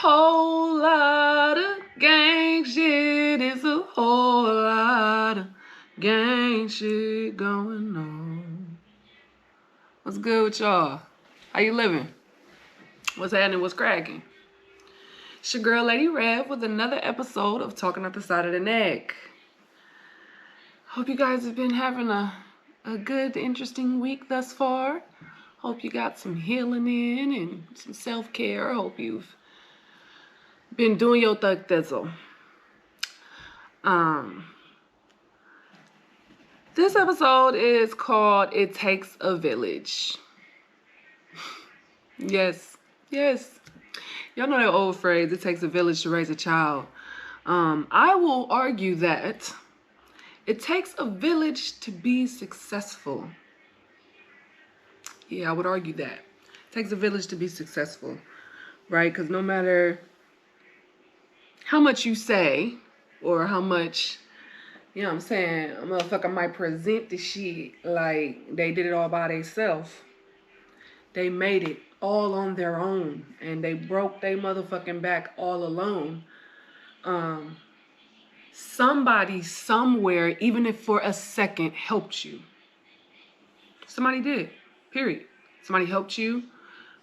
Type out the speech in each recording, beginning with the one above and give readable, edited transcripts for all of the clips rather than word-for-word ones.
whole lot of gang shit. It's a whole lot of gang shit going on. What's good with y'all? How you living? What's happening? What's cracking? It's your girl, Lady Rev, with another episode of Talking Out the Side of the Neck. Hope you guys have been having a good, interesting week thus far. Hope you got some healing in and some self-care. Hope you've been doing your thug thizzle. This episode is called It Takes a Village. Yes. Y'all know that old phrase, it takes a village to raise a child. I will argue that it takes a village to be successful. Yeah, I would argue that. It takes a village to be successful, right? Because no matter how much you say or how much, you know what I'm saying, a motherfucker might present the shit like they did it all by themselves. They made it all on their own and they broke their motherfucking back all alone. Somebody somewhere, even if for a second, helped you. Somebody did, period. Somebody helped you.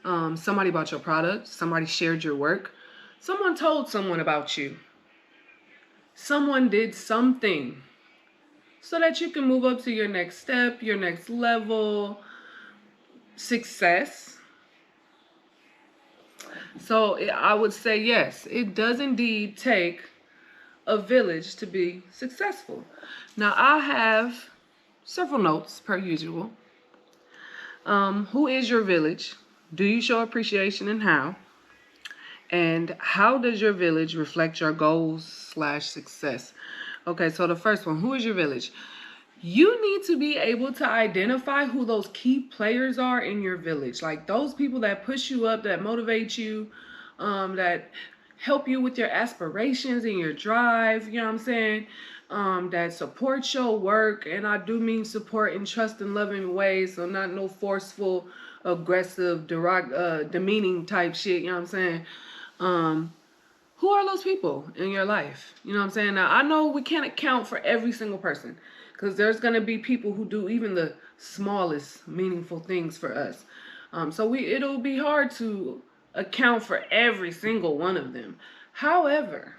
Somebody bought your product. Somebody shared your work. Someone told someone about you. Someone did something so that you can move up to your next step, your next level, success. So I would say yes, it does indeed take a village to be successful. Now I have several notes per usual. Who is your village? Do you show appreciation and how? And how does your village reflect your goals/success? Okay, so the first one, who is your village? You need to be able to identify who those key players are in your village. Like those people that push you up, that motivate you, that help you with your aspirations and your drive, you know what I'm saying? That support your work. And I do mean support in trust and loving ways. So not no forceful, aggressive, demeaning type shit, you know what I'm saying? Who are those people in your life? You know what I'm saying? Now, I know we can't account for every single person because there's going to be people who do even the smallest meaningful things for us. So it'll be hard to account for every single one of them. However,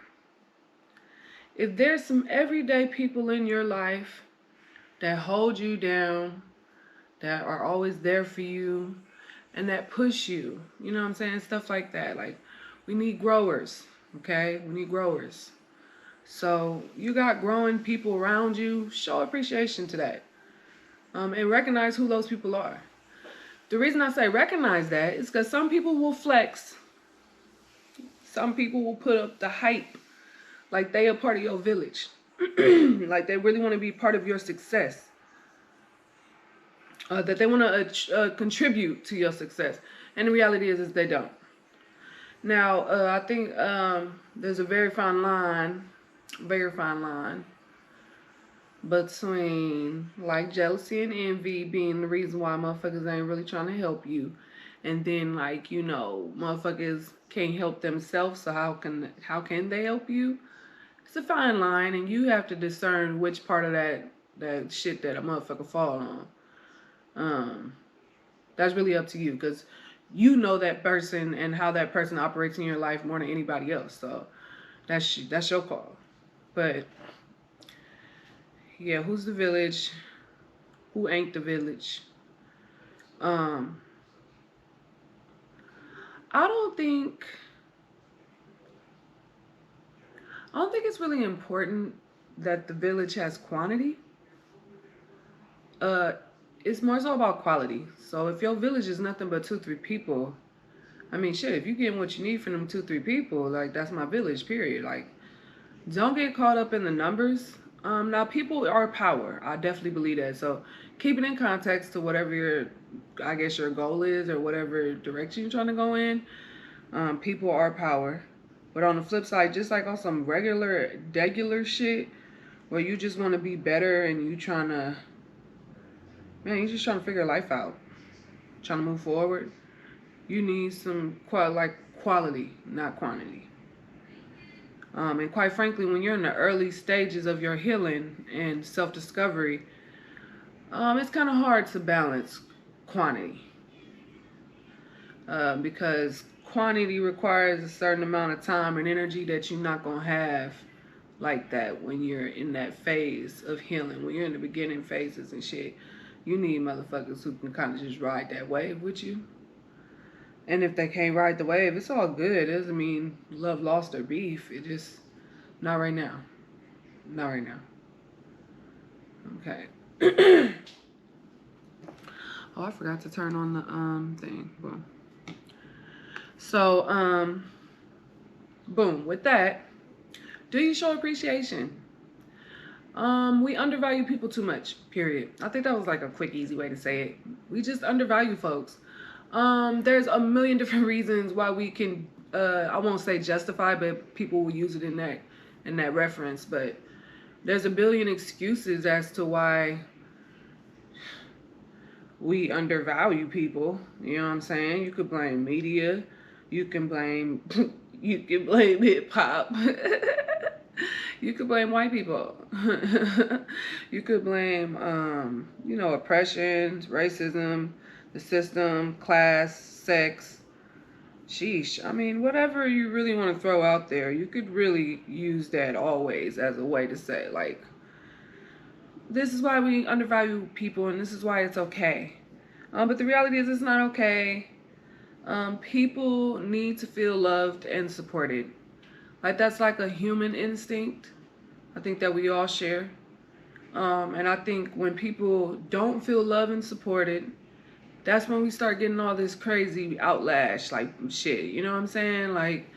if there's some everyday people in your life that hold you down, that are always there for you, and that push you, you know what I'm saying? Stuff like that. Like, we need growers, okay? We need growers. So you got growing people around you, show appreciation to that. And recognize who those people are. The reason I say recognize that is because some people will flex. Some people will put up the hype like they are part of your village. Like they really want to be part of your success. That they want to contribute to your success. And the reality is they don't. Now, I think there's a very fine line between like jealousy and envy being the reason why motherfuckers ain't really trying to help you, and then like, you know, motherfuckers can't help themselves, so how can they help you? It's a fine line, and you have to discern which part of that shit that a motherfucker fall on. That's really up to you, because you know that person and how that person operates in your life more than anybody else. So that's your call. But yeah, who's the village? Who ain't the village? I don't think it's really important that the village has quantity. It's more so about quality. So if your village is nothing but 2-3 people, I mean, shit, if you get what you need from them 2-3 people, like, that's my village, period. Like, don't get caught up in the numbers. Now, people are power. I definitely believe that. So keep it in context to whatever your goal is or whatever direction you're trying to go in. People are power. But on the flip side, just like on some regular shit where you just want to be better and you're just trying to figure life out, trying to move forward, you need some quality, not quantity. And quite frankly, when you're in the early stages of your healing and self-discovery, it's kind of hard to balance quantity. Because quantity requires a certain amount of time and energy that you're not going to have like that when you're in that phase of healing. When you're in the beginning phases and shit, you need motherfuckers who can kind of just ride that wave with you. And if they can't ride the wave, it's all good. It doesn't mean love lost or beef. It just, not right now. Not right now. Okay. Oh, I forgot to turn on the thing. Boom. So, boom. With that, do you show appreciation? We undervalue people too much, period. I think that was like a quick, easy way to say it. We just undervalue folks. There's a million different reasons why we can, I won't say justify, but people will use it in that reference. But there's a billion excuses as to why we undervalue people. You know what I'm saying? You could blame media. You can blame hip hop. You could blame white people. You could blame, oppression, racism, the system, class, sex. Sheesh. I mean, whatever you really want to throw out there, you could really use that always as a way to say, like, this is why we undervalue people and this is why it's okay. But the reality is it's not okay. People need to feel loved and supported. Like, that's like a human instinct. I think that we all share. And I think when people don't feel loved and supported, that's when we start getting all this crazy outlash, like shit. You know what I'm saying? Like,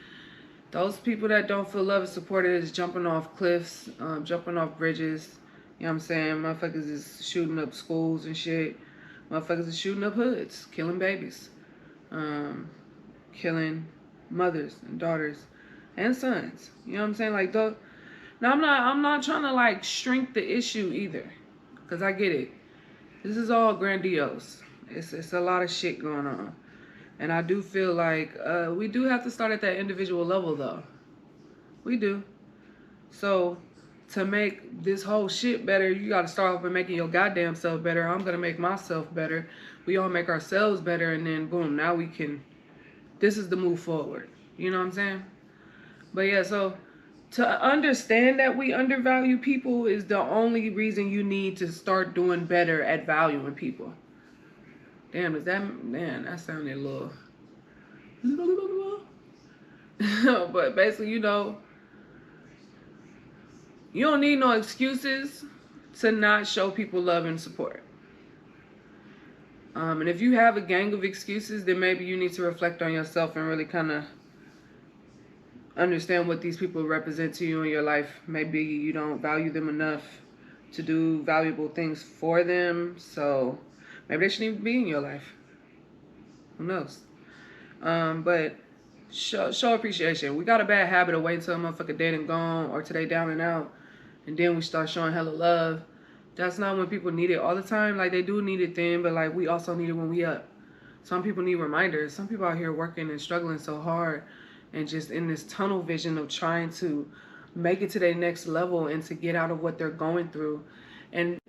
those people that don't feel loved and supported is jumping off cliffs, jumping off bridges. You know what I'm saying? Motherfuckers is shooting up schools and shit. Motherfuckers is shooting up hoods, killing babies, killing mothers and daughters and sons. You know what I'm saying? Like, now I'm not trying to like shrink the issue either, because I get it. This is all grandiose. It's a lot of shit going on, and I do feel like we do have to start at that individual level, though. We do. So to make this whole shit better, you got to start off by making your goddamn self better. I'm gonna make myself better. We all make ourselves better, and then boom, now we can. This is the move forward. You know what I'm saying? But yeah, so to understand that we undervalue people is the only reason you need to start doing better at valuing people. Damn, that sounded a little. But basically, you don't need no excuses to not show people love and support. And if you have a gang of excuses, then maybe you need to reflect on yourself and really kind of understand what these people represent to you in your life. Maybe you don't value them enough to do valuable things for them, so maybe they shouldn't even be in your life. Who knows? But show appreciation. We got a bad habit of waiting till a motherfucker dead and gone or today down and out, and then we start showing hella love. That's not when people need it all the time. Like, they do need it then, but like, we also need it when we up. Some people need reminders. Some people out here working and struggling so hard and just in this tunnel vision of trying to make it to their next level and to get out of what they're going through. And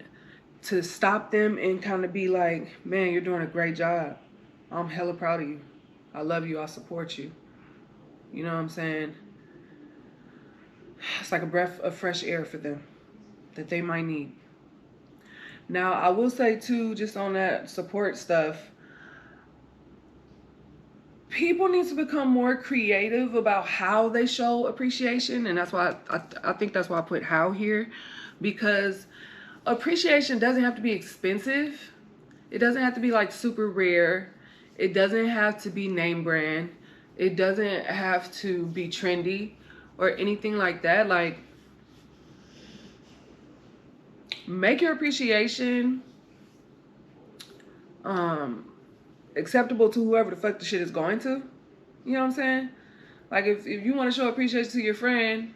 to stop them and kind of be like, man, you're doing a great job. I'm hella proud of you. I love you. I support you. You know what I'm saying? It's like a breath of fresh air for them that they might need. Now, I will say too, just on that support stuff, people need to become more creative about how they show appreciation. And that's why I think that's why I put how here, because appreciation doesn't have to be expensive. It doesn't have to be like super rare. It doesn't have to be name brand. It doesn't have to be trendy or anything like that. Like, make your appreciation acceptable to whoever the fuck the shit is going to. You know what I'm saying? Like, if you want to show appreciation to your friend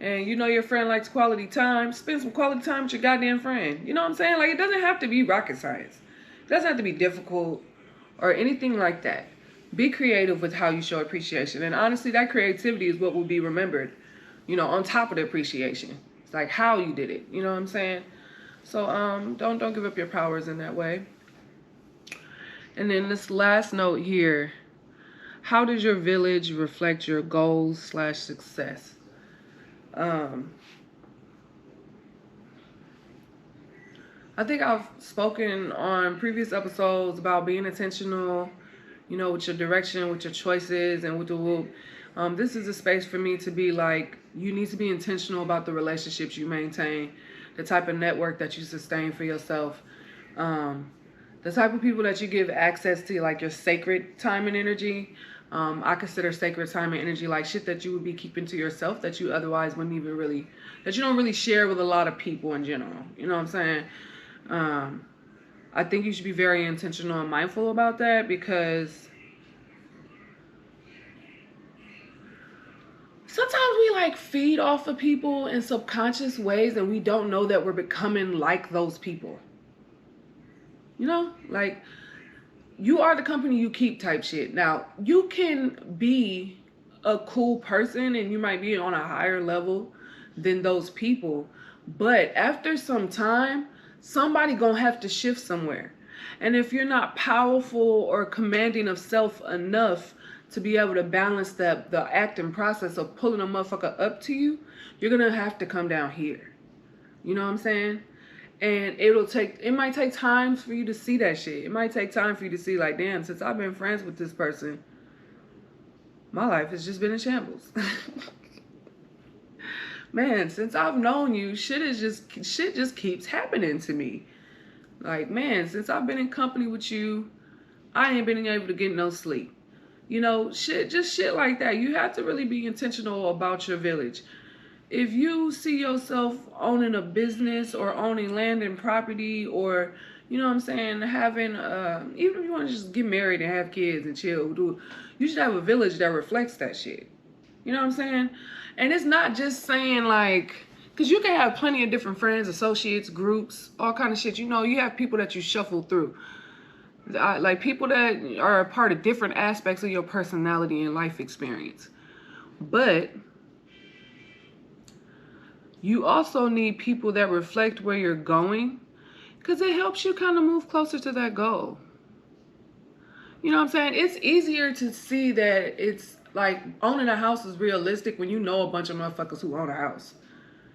and you know your friend likes quality time, spend some quality time with your goddamn friend. You know what I'm saying? Like, it doesn't have to be rocket science. It doesn't have to be difficult or anything like that. Be creative with how you show appreciation. And honestly, that creativity is what will be remembered, on top of the appreciation. It's like how you did it. You know what I'm saying? So don't give up your powers in that way. And then this last note here, how does your village reflect your goals/success? I think I've spoken on previous episodes about being intentional, with your direction, with your choices, and with the whoop. This is a space for me to be like, you need to be intentional about the relationships you maintain, the type of network that you sustain for yourself, the type of people that you give access to, like your sacred time and energy. I consider sacred time and energy like shit that you would be keeping to yourself that you otherwise wouldn't even really, that you don't really share with a lot of people in general. You know what I'm saying? I think you should be very intentional and mindful about that, because sometimes we like feed off of people in subconscious ways and we don't know that we're becoming like those people. Like, you are the company you keep type shit. Now, you can be a cool person and you might be on a higher level than those people, but after some time, somebody gonna have to shift somewhere. And if you're not powerful or commanding of self enough to be able to balance the act and process of pulling a motherfucker up to you, you're gonna have to come down here. You know what I'm saying? And it might take time for you to see that shit. It might take time for you to see, like, damn, since I've been friends with this person, my life has just been in shambles. Man, since I've known you, shit just keeps happening to me. Like, man, since I've been in company with you, I ain't been able to get no sleep. Shit like that. You have to really be intentional about your village. If you see yourself owning a business or owning land and property, or, you know what I'm saying, having, even if you want to just get married and have kids and chill, you should have a village that reflects that shit. You know what I'm saying? And it's not just saying like, because you can have plenty of different friends, associates, groups, all kind of shit. You have people that you shuffle through. Like people that are a part of different aspects of your personality and life experience. But you also need people that reflect where you're going, because it helps you kind of move closer to that goal. You know what I'm saying? It's easier to see that it's like owning a house is realistic when you know a bunch of motherfuckers who own a house.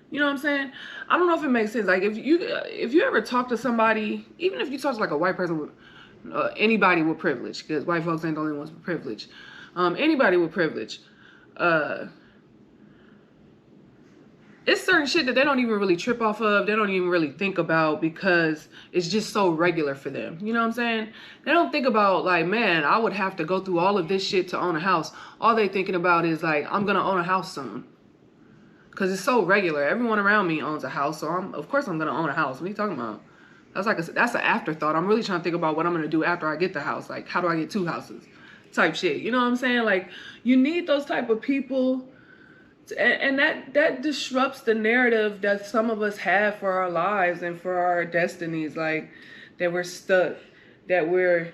You know what I'm saying? I don't know if it makes sense. Like if you ever talk to somebody, even if you talk to like a white person with anybody with privilege, because white folks ain't the only ones with privilege. Anybody with privilege. It's certain shit that they don't even really trip off of. They don't even really think about because it's just so regular for them. You know what I'm saying? They don't think about like, man, I would have to go through all of this shit to own a house. All they thinking about is like, I'm going to own a house soon. Because it's so regular. Everyone around me owns a house. So of course I'm going to own a house. What are you talking about? That's an afterthought. I'm really trying to think about what I'm going to do after I get the house. Like, how do I get 2 houses? Type shit. You know what I'm saying? Like, you need those type of people. And that disrupts the narrative that some of us have for our lives and for our destinies. Like, that we're stuck. That we're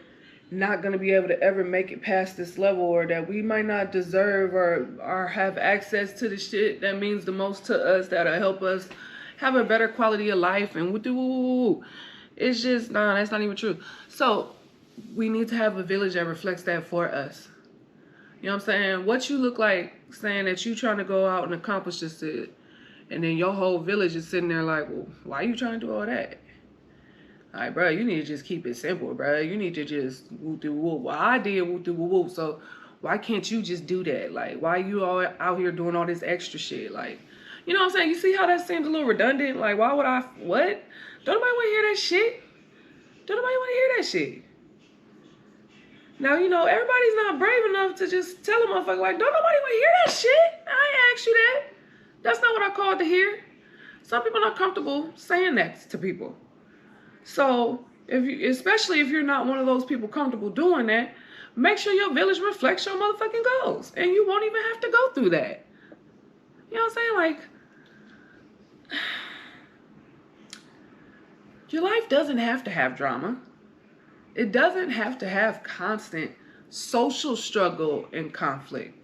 not going to be able to ever make it past this level, or that we might not deserve or have access to the shit that means the most to us, that'll help us have a better quality of life. And it's just, nah, that's not even true. So we need to have a village that reflects that for us. You know what I'm saying? What you look like saying that you trying to go out and accomplish this shit, and then your whole village is sitting there like, well, why are you trying to do all that? Like, bro, you need to just keep it simple, bro. You need to just whoop de whoop. Well, I did whoop de whoop, so why can't you just do that? Like, why you all out here doing all this extra shit? Like, you know what I'm saying? You see how that seems a little redundant? Like, why would I, what? Don't nobody want to hear that shit? Don't nobody want to hear that shit? Now, everybody's not brave enough to just tell a motherfucker, like, don't nobody want to hear that shit. I ain't asked you that. That's not what I called to hear. Some people are not comfortable saying that to people. So, especially if you're not one of those people comfortable doing that, make sure your village reflects your motherfucking goals. And you won't even have to go through that. You know what I'm saying? Like, your life doesn't have to have drama. It doesn't have to have constant social struggle and conflict.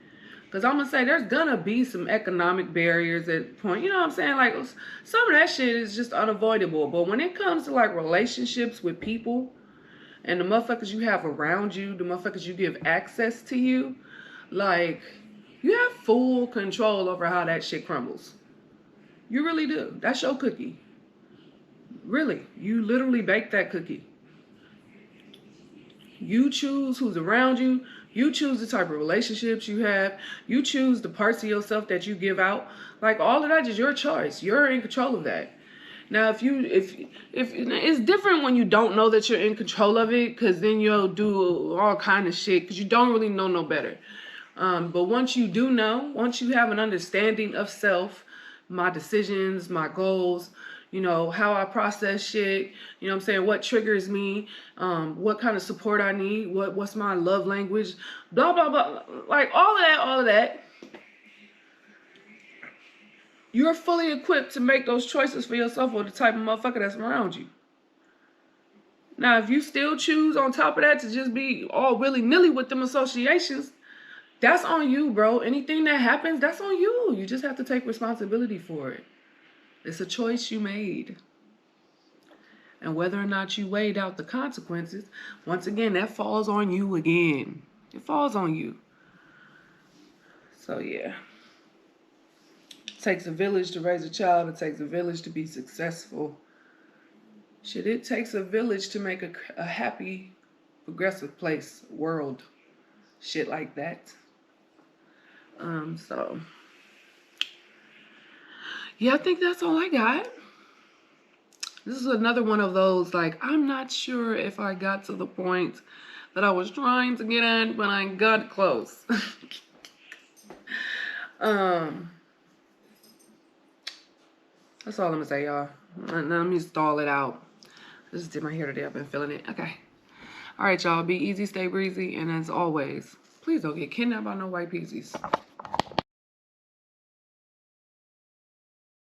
Because I'm going to say there's going to be some economic barriers at point. You know what I'm saying? Like, some of that shit is just unavoidable. But when it comes to, like, relationships with people and the motherfuckers you have around you, the motherfuckers you give access to you, like, you have full control over how that shit crumbles. You really do. That's your cookie. Really. You literally bake that cookie. You choose who's around you. You choose the type of relationships you have. You choose the parts of yourself that you give out. Like, all of that is your choice. You're in control of that. Now, if it's different when you don't know that you're in control of it, because then you'll do all kind of shit because you don't really know no better. But once you do know, once you have an understanding of self, my decisions, my goals, you know, how I process shit, you know what I'm saying, what triggers me, what kind of support I need, what's my love language, blah, blah, blah. Like, all of that. You're fully equipped to make those choices for yourself or the type of motherfucker that's around you. Now, if you still choose on top of that to just be all willy-nilly with them associations, that's on you, bro. Anything that happens, that's on you. You just have to take responsibility for it. It's a choice you made. And whether or not you weighed out the consequences, once again, that falls on you again. It falls on you. So, yeah. It takes a village to raise a child. It takes a village to be successful. Shit, it takes a village to make a happy, progressive place, world. Shit like that. So, yeah, I think that's all I got. This is another one of those, like, I'm not sure if I got to the point that I was trying to get at, but I got close. That's all I'm gonna say, y'all. Let me stall it out. I just did my hair today. I've been feeling it. Okay. All right, y'all. Be easy, stay breezy, and as always, please don't get kidnapped by no white peasies.